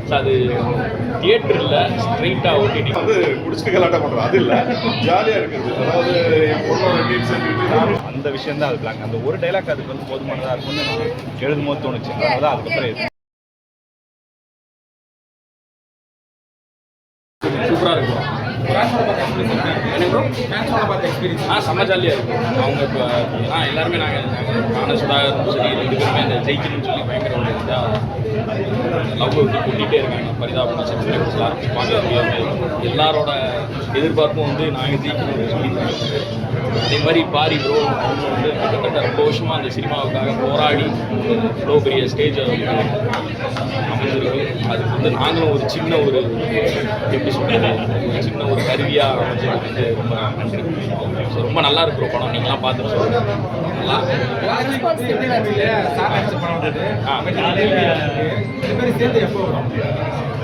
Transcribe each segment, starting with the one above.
So அது தியேட்டரில் ஸ்ட்ரைட்டாக ஓடிடி வந்து குடிச்சிட்டு கலாட்டம் பண்ணுறோம், அது இல்லை, ஜாலியாக இருக்குது. அதாவது என் பொண்ணோட டீம் செஞ்சுட்டு அந்த விஷயம் தான் அது பிளான். அந்த ஒரு டைலாக் அதுக்கு வந்து போதுமானதாக இருக்கும்னு எனக்கு எழுதும் போது தோணுச்சு. அதனால தான் அதுக்கப்புறம் சூப்பராக இருக்கும். செம்ம ஜாலியாக இருக்கும். அவங்க இப்போ எல்லாருமே நானும் சுதாகரும் சரி 2 பேருமே இந்த ஜெயிக்கணும்னு சொல்லி பயங்கர ஒரு இதாக லவ் வந்து கூட்டிகிட்டே இருக்காங்க. பரிதாபம் சப்ஸ்கிரைபர்ஸ் எல்லாரும் பார்க்க முடியாது. எல்லாரோட எதிர்பார்ப்பும் வந்து நாங்கள் ஜெயிக்கணும்னு சொல்லி அதே மாதிரி பாரி ப்ரோ அவங்க வந்து கிட்டத்தட்ட 2 வருஷமாக அந்த சினிமாவுக்காக போராடி இவ்வளோ பெரிய ஸ்டேஜ் அமைஞ்சிருக்கு. அதுக்கு வந்து நாங்களும் ஒரு சின்ன ஒரு எப்படி சொல்கிறது, சின்ன ஒரு கருவியாக அமைஞ்சது வந்து ரொம்ப நன்றி. ஸோ ரொம்ப நல்லா இருக்கிற படம், நீங்களாம் பார்த்துட்டு சொல்லுங்கள். நல்லா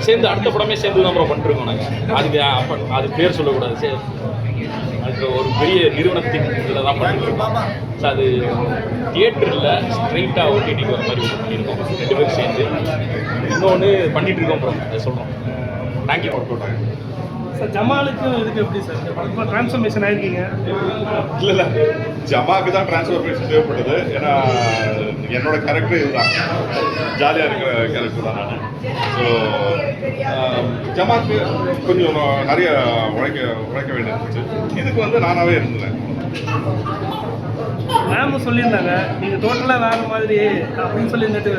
சேர்ந்து அடுத்த படமே சேர்ந்து தான் அப்புறம் பண்ணிருக்கோம் நாங்கள். அதுக்கு அப்போ அது பேர் சொல்லக்கூடாது. அது ஒரு பெரிய நிறுவனத்தின் இதில் தான் பண்ணிருக்கோம். ஸோ அது தியேட்டரில் ஸ்ட்ரைட்டாக ஓடிடிக்கு வர மாதிரி பண்ணியிருக்கோம் 2 பேரும் சேர்ந்து. இன்னொன்று பண்ணிகிட்டு இருக்கோம் அப்புறம் அதை சொல்கிறோம். தேங்க்யூ ஃபார் போட்டாங்க சார். ஜமாலுக்கு இதுக்கு எப்படி சார் இப்போ ட்ரான்ஸ்ஃபர்மேஷன் ஆகிருக்கீங்க? இல்லை, ஜமாக்கு தான் ட்ரான்ஸ்ஃபர்மேஷன் தேவைப்பட்டது. ஏன்னா என்னோட கேரக்டர் இதுதான், ஜாலியாக இருக்கிற கேரக்டர் தான் நான். ஸோ ஜமாக்கு கொஞ்சம் நிறைய உழைக்க வேண்டியிருந்துச்சு. இதுக்கு வந்து நானாகவே இருந்தேன். மேம் சொல்லியிருந்தாங்க நீங்கள் டோட்டலாக வேறு மாதிரி அப்படின்னு சொல்லி இருந்துட்டு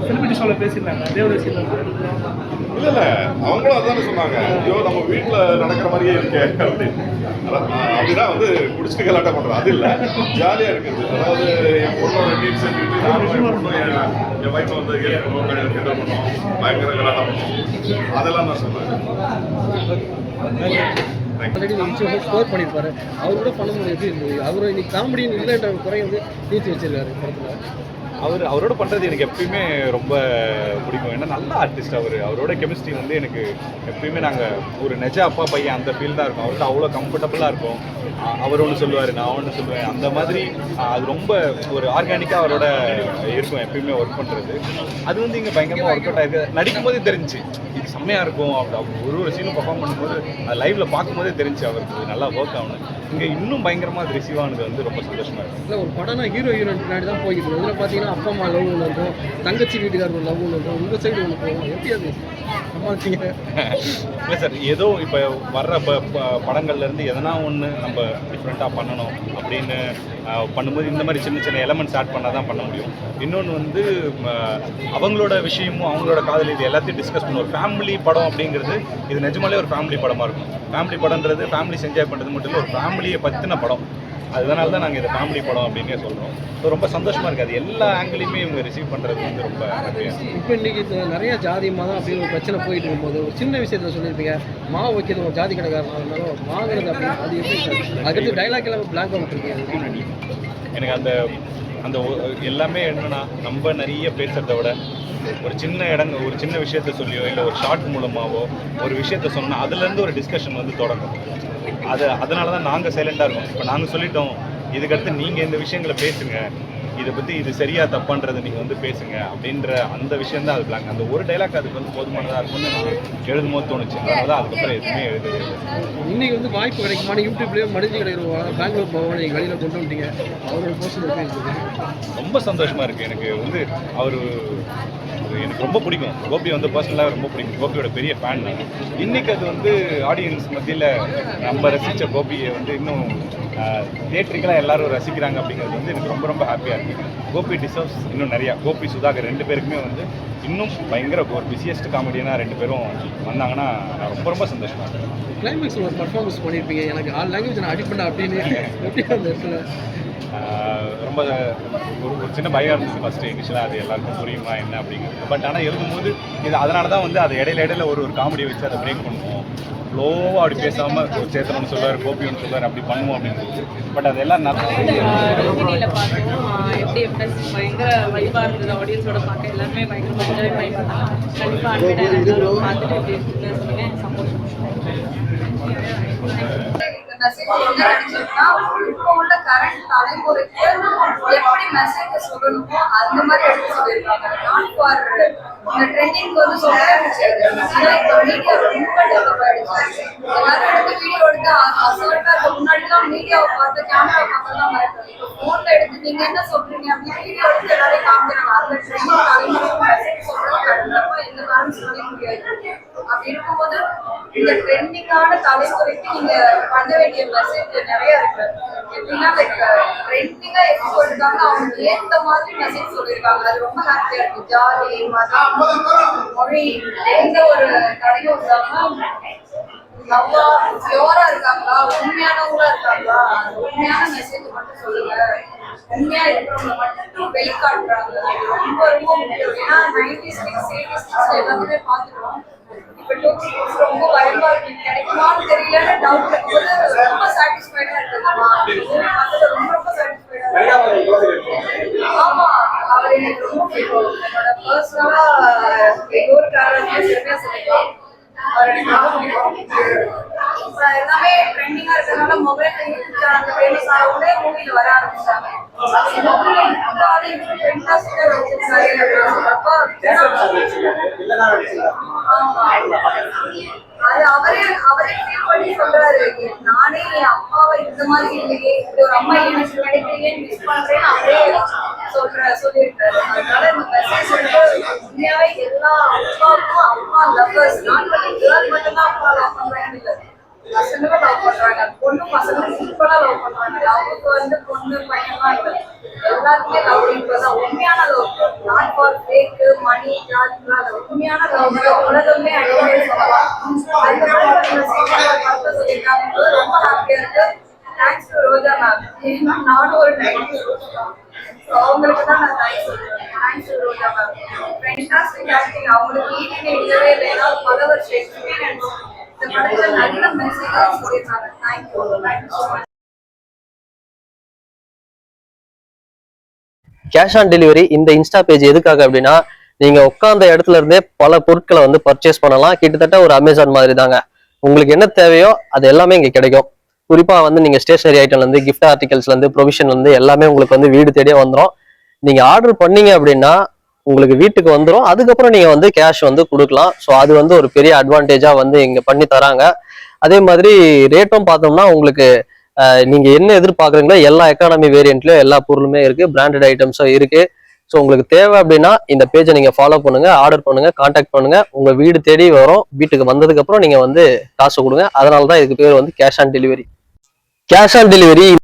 செலிபிரிட்டி ஷோவில் பேசியிருந்தாங்க தேவதாசி. இல்லை, அவங்களும் அதானே சொன்னாங்க, ஐயோ நம்ம வீட்டில் நடக்கிற மாதிரியே இருக்கே அப்படின்னு. அப்படிதான் வந்து குடிச்சிட்டு கலாட்டம் பண்ணுறோம், அது இல்லை, ஜாலியாக இருக்குது. அதாவது என் பொண்ணோட டீம் செஞ்சுட்டு நானும் என் வைஃபை வந்து கிண்டல் பண்ணோம், பயங்கர கலாட்டம் பண்ணோம், அதெல்லாம் நான் சொன்னேன். ஸ்கோர் பண்ணியிருப்பாரு, அவர் கூட பண்ண முடியாது. அவர் இன்னைக்கு காமெடின்னு இல்லைன்ற குறை வந்து தீர்த்து வச்சிருக்காரு படத்தில். அவரோட பண்ணுறது எனக்கு எப்பயுமே ரொம்ப பிடிக்கும். ஏன்னா நல்ல ஆர்டிஸ்ட் அவரோட கெமிஸ்ட்ரி வந்து எனக்கு எப்பயுமே நாங்கள் ஒரு நெஜ அப்பா பையன் அந்த ஃபீல் தான் இருக்கும். அவர்கிட்ட அவ்வளோ கம்ஃபர்டபுளாக இருக்கும். அவர் ஒன்று சொல்லுவார், நான் ஒன்று சொல்லுவேன். அந்த மாதிரி அது ரொம்ப ஒரு ஆர்கானிக்காக அவரோட இருக்கும் எப்பயுமே ஒர்க் பண்ணுறது. அது வந்து இங்கே பயங்கரமாக ஒர்க் அவுட் ஆகிருக்கு. நடிக்கும் போதே தெரிஞ்சு இது செம்மையாக இருக்கும். அப்படி ஒரு சீனும் பர்ஃபார்ம் பண்ணும்போது அது லைவில் பார்க்கும்போதே தெரிஞ்சு அவருக்கு நல்லா ஒர்க் ஆகணும். இங்கே இன்னும் பயங்கரமாக அது ரிசீவ் ஆனது வந்து ரொம்ப சந்தோஷமாக இருக்கும். இல்லை, ஒரு படம்னா ஹீரோயின் பின்னாடி தான் போய்கிட்டு இருக்கும். இதில் பார்த்தீங்கன்னா அப்பா அம்மா லவ் ஒன்று இருக்கும், தங்கச்சி வீட்டுக்காரர் ஒரு லவ் ஒன்று இருக்கும், உங்கள் சைடு ஒன்று போகும். எப்படி அது சமாளிச்சிங்க? இல்லை சார், ஏதோ இப்போ வர்ற படங்கள்லேருந்து எதனா ஒன்று நம்ம டிஃப்ரெண்ட்டாக பண்ணணும் அப்படின்னு பண்ணும்போது இந்த மாதிரி சின்ன சின்ன எலமெண்ட்ஸ் ஆட் பண்ணால் தான் பண்ண முடியும். இன்னொன்று வந்து அவங்களோட விஷயமும் அவங்களோட காதல் இது எல்லாத்தையும் டிஸ்கஸ் பண்ணுவோம். ஃபேமிலி படம் அப்படிங்கிறது இது நிஜமாலே ஒரு ஃபேமிலி படமாக இருக்கும். ஃபேமிலி படம்ன்றது ஃபேமிலிஸ் என்ஜாய் பண்ணுறது மட்டும் இல்லை, ஒரு ஃபேமிலியை பற்றின படம். அதனால தான் நாங்கள் இதை ஃபேமிலி படம் அப்படின்னே சொல்கிறோம். ஸோ ரொம்ப சந்தோஷமாக இருக்குது. அது எல்லா ஆங்கிலையுமே இவங்க ரிசீவ் பண்ணுறது வந்து ரொம்ப ஹாப்பியாக. இப்போ இன்றைக்கி நிறைய ஜாதி மதம் அப்படின்னு ஒரு பிரச்சனை போயிட்டு இருக்கும்போது ஒரு சின்ன விஷயத்தில் சொல்லியிருப்பீங்க, மாவு வைக்கிறது ஒரு ஜாதி கடைக்காரனாக இருந்தாலும் வாங்குறது அப்படின்னு. அது எப்படி அதுக்கு டைலாக் எல்லாம் பிளாங்காக விட்டுருக்கீங்க? எனக்கு அந்த எல்லாமே என்னென்னா, நம்ம நிறைய பேசுகிறத விட ஒரு சின்ன விஷயத்த சொல்லியோ இல்லை ஒரு ஷார்ட் மூலமாகவோ ஒரு விஷயத்த சொன்னோன்னா அதுலேருந்து ஒரு டிஸ்கஷன் வந்து தொடங்கும். அதனால தான் நாங்கள் சைலண்ட்டாக இருக்கோம். இப்போ நாங்கள் சொல்லிட்டோம், இதுக்கடுத்து நீங்கள் இந்த விஷயங்களை பேசுங்க, இதை பற்றி இது சரியாக தப்பான்றதை நீங்கள் வந்து பேசுங்க அப்படின்ற அந்த விஷயம் தான் அது பிளான். அந்த ஒரு டைலாக் அதுக்கு வந்து போதுமானதாக இருக்கும்னு எனக்கு எழுதும் போது தோணுச்சு. அதனால தான் அதுக்கப்புறம் எதுவுமே எழுதுது. இன்றைக்கி வந்து வாய்ப்பு கிடைக்குமான யூடியூப்லேயே மடிஞ்சு கிடைக்கிறோம், பெங்களூர் போவோம், நீங்கள் வெளியில் கொண்டு வந்துட்டீங்க. அவரோட போஸ்ட் ரொம்ப சந்தோஷமாக இருக்குது. எனக்கு வந்து எனக்கு ரொம்ப பிடிக்கும். கோபி வந்து பர்சனலாக ரொம்ப பிடிக்கும். கோபியோட பெரிய ஃபேன் நான். இன்றைக்கி அது வந்து ஆடியன்ஸ் மத்தியில் நம்ம ரசித்த கோபியை வந்து இன்னும் தியேட்டருக்கெல்லாம் எல்லாரும் ரசிக்கிறாங்க அப்படிங்கிறது வந்து எனக்கு ரொம்ப ரொம்ப ஹாப்பியாக இருக்குது. கோபி டிசர்வ்ஸ் இன்னும் நிறையா. கோபி சுதாகர் 2 பேருக்குமே வந்து இன்னும் பயங்கர ஒரு பிஸியஸ்ட் காமெடியனாக 2 பேரும் வந்தாங்கன்னா நான் ரொம்ப ரொம்ப சந்தோஷமாக இருக்கேன். கிளைமேக்ஸில் ஒரு பர்ஃபார்மன்ஸ் பண்ணியிருப்பீங்க, எனக்கு 6 லாங்குவேஜ் நான் அடிப்பேன் அப்படின்னு. எப்படி அந்த இடத்துல ரொம்ப ஒரு சின்ன பயம் இருந்துச்சு ஃபஸ்ட்டு. இனிஷியலாக அது எல்லாருக்கும் புரியுமா என்ன அப்படிங்கிறது. பட் ஆனால் எழுதும்போது இது அதனால தான் வந்து அதை இடையில ஒரு காமெடி வச்சு அதை பிரேக் பண்ணுவோம். ஸ்லோவாக அப்படி பேசாமல் ஒரு சேத்தன் சொல்லுவார், கோபி ஒன்று சொல்லுவார், அப்படி பண்ணுவோம் அப்படின்னு. பட் அதெல்லாம் எப்படி பயங்கர வைப்பாக இருந்தது. ஆடியன்ஸோட பார்க்க எல்லாருமே பயங்கரமாக என்ஜாய் பண்ணி பார்த்தாங்க. கண்டிப்பாக பார்த்துட்டு எப்படி இருக்குன்னு சந்தோஷம். மெசேஜ் என்ன நினைச்சிருக்கா இப்போ உள்ள கரண்ட் தலைமுறைக்கு எப்படி மெசேஜ் சொல்லணுமோ அந்த மாதிரி எடுத்து சொல்லியிருக்காங்க. நாட் ஃபார் இந்த ட்ரெண்டிங் வந்து சொல்லவே முடியாது. இப்போ மீடியா ரொம்ப டெவலப் ஆயிடுச்சு. எல்லாரும் எடுத்து வீடியோ எடுத்து அசால்ட்டா முன்னாடிலாம் மீடியாவை பார்த்து கேமரா பார்த்துலாம் இப்போ ஃபோன்ல எடுத்து நீங்க என்ன சொல்றீங்க அப்படின்னு வீடியோ எடுத்து எல்லாரையும் காமிக்கிறாங்க. அந்த ட்ரெண்டிங் தலைமுறைக்கு மெசேஜ் சொல்றப்ப எந்த காரணம் சொல்ல முடியாது. அப்படி இருக்கும்போது இந்த ட்ரெண்டிங்கான தலைமுறைக்கு நீங்க பண்ண வேண்டிய மெசேஜ் நிறைய இருக்கு. எப்படின்னா லைக் ட்ரெண்டிங்கா எப்படி சொல்லிருக்காங்க அவங்க ஏத்த மாதிரி மெசேஜ் சொல்லியிருக்காங்க. அது ரொம்ப ஹாப்பியா இருக்கு. ஜாலி மதம் மொழி எந்த ஒரு தடையும் இல்லாம நல்லா பியூரா இருக்காங்களா, உண்மையானவங்களா இருக்காங்களா, உண்மையான மெசேஜ் மட்டும் சொல்லுங்க, உண்மையா இருக்கிறவங்க மட்டும் வெளிக்காட்டுறாங்க. அது ரொம்ப ரொம்ப முக்கியம். ஏன்னா 90s கிட்ஸ் 80s கிட்ஸ் எல்லாமே பார்த்துருவோம். இப்போ 20s ரொம்ப பயமா இருக்கு, கிடைக்குமான்னு தெரியலன்னு டவுட் இருக்கும்போது ரொம்ப சாட்டிஸ்ஃபைடா இருக்குமா அதுல ரொம்ப ரொம்ப சாட்டிஸ்ஃபைடா இருக்கு. ஆமா, அவர் எனக்கு ரொம்ப பிடிக்கும். என்னோட பர்சனலா ஒரு காரணம் சரியா சொல்லிக்கலாம். எல்லாமே ட்ரெண்டிங்கா இருக்கிறதுனால மொபைல் யூடியூப் சேனல் ஃபேமஸ் ஆகவே மூவில வர ஆரம்பிச்சாங்க. அது அவரே ஃபீல் பண்ணி சொல்றாரு. நானே என் அப்பாவை இந்த மாதிரி இல்லையே, இப்படி ஒரு அம்மா எனக்கு கிடைக்கலையே மிஸ் பண்றேன்னு அவரே சொல்லியிருக்காரு. அதனால இந்த மெசேஜ் வந்து உண்மையாவே எல்லா அப்பாவுக்கும் அப்பா லவ்வர்ஸ், நாட் பண்ணி கேர்ள் மட்டும்தான் அப்பா லவ் பண்றாங்கன்னு இல்லை, பசங்களும் லவ் பண்றாங்க. பொண்ணு பசங்களும் ஈக்குவலா லவ் பண்றாங்க. அவங்களுக்கு வந்து பொண்ணு பையன்லாம் இல்லை, எல்லாருக்குமே லவ் ஈக்குவல் தான். உண்மையான லவ், நாட் ஃபார் ஃபேக் மணி ஜாதிலாம் உண்மையான லவ் உலகமே அடிப்படை சொல்லலாம். அந்த மாதிரி ஒரு மெசேஜ் சொல்லியிருக்காங்க. ரொம்ப ஹாப்பியா இருக்கு. Thanks to Roja ma'am. ஏன்னா நானும் ஒரு 90s அவங்களுக்கு தான் நான் தேங்க்ஸ் சொல்றேன். Thanks to Roja ma'am. Fantastic acting. அவங்களுக்கு ஈடினே இல்லவே இல்லை. ஏதாவது பல வருஷம் எக்ஸ்பீரியன்ஸ் இந்த படத்துல நல்ல மெசேஜ் சொல்லியிருக்காங்க. Thank you so much. Cash on delivery இந்த இன்ஸ்டா பேஜ் எதுக்காக அப்படின்னா, நீங்க உட்கார்ந்த இடத்துல இருந்தே பல பொருட்களை வந்து பர்ச்சேஸ் பண்ணலாம். கிட்டத்தட்ட ஒரு அமேசான் மாதிரி தாங்க. உங்களுக்கு என்ன தேவையோ அது எல்லாமே இங்க கிடைக்கும். குறிப்பா வந்து நீங்க ஸ்டேஷனரி ஐட்டம்ல இருந்து கிஃப்ட் ஆர்டிகல்ஸ்ல இருந்து ப்ரொவிஷன்ல இருந்து எல்லாமே உங்களுக்கு வந்து வீடு தேடியே வந்துடும். நீங்க ஆர்டர் பண்ணீங்க அப்படின்னா உங்களுக்கு வீட்டுக்கு வந்துடும். அதுக்கப்புறம் நீங்க வந்து கேஷ் வந்து கொடுக்கலாம். ஸோ அது வந்து ஒரு பெரிய அட்வான்டேஜா வந்து இங்க பண்ணி தராங்க. அதே மாதிரி ரேட்டும் பார்த்தோம்னா உங்களுக்கு நீங்க என்ன எதிர்பார்க்குறீங்களோ எல்லா எக்கானமி வேரியன்ட்லயும் எல்லா பொருளுமே இருக்கு, பிராண்டட் ஐட்டம்ஸும் இருக்கு. ஸோ உங்களுக்கு தேவை அப்படின்னா இந்த பேஜை நீங்க ஃபாலோ பண்ணுங்க, ஆர்டர் பண்ணுங்க, கான்டாக்ட் பண்ணுங்க. உங்க வீடு தேடி வரும். வீட்டுக்கு வந்ததுக்கு அப்புறம் நீங்க வந்து காசு கொடுங்க. அதனால தான் இதுக்கு பேர் வந்து cash on delivery. Cash on delivery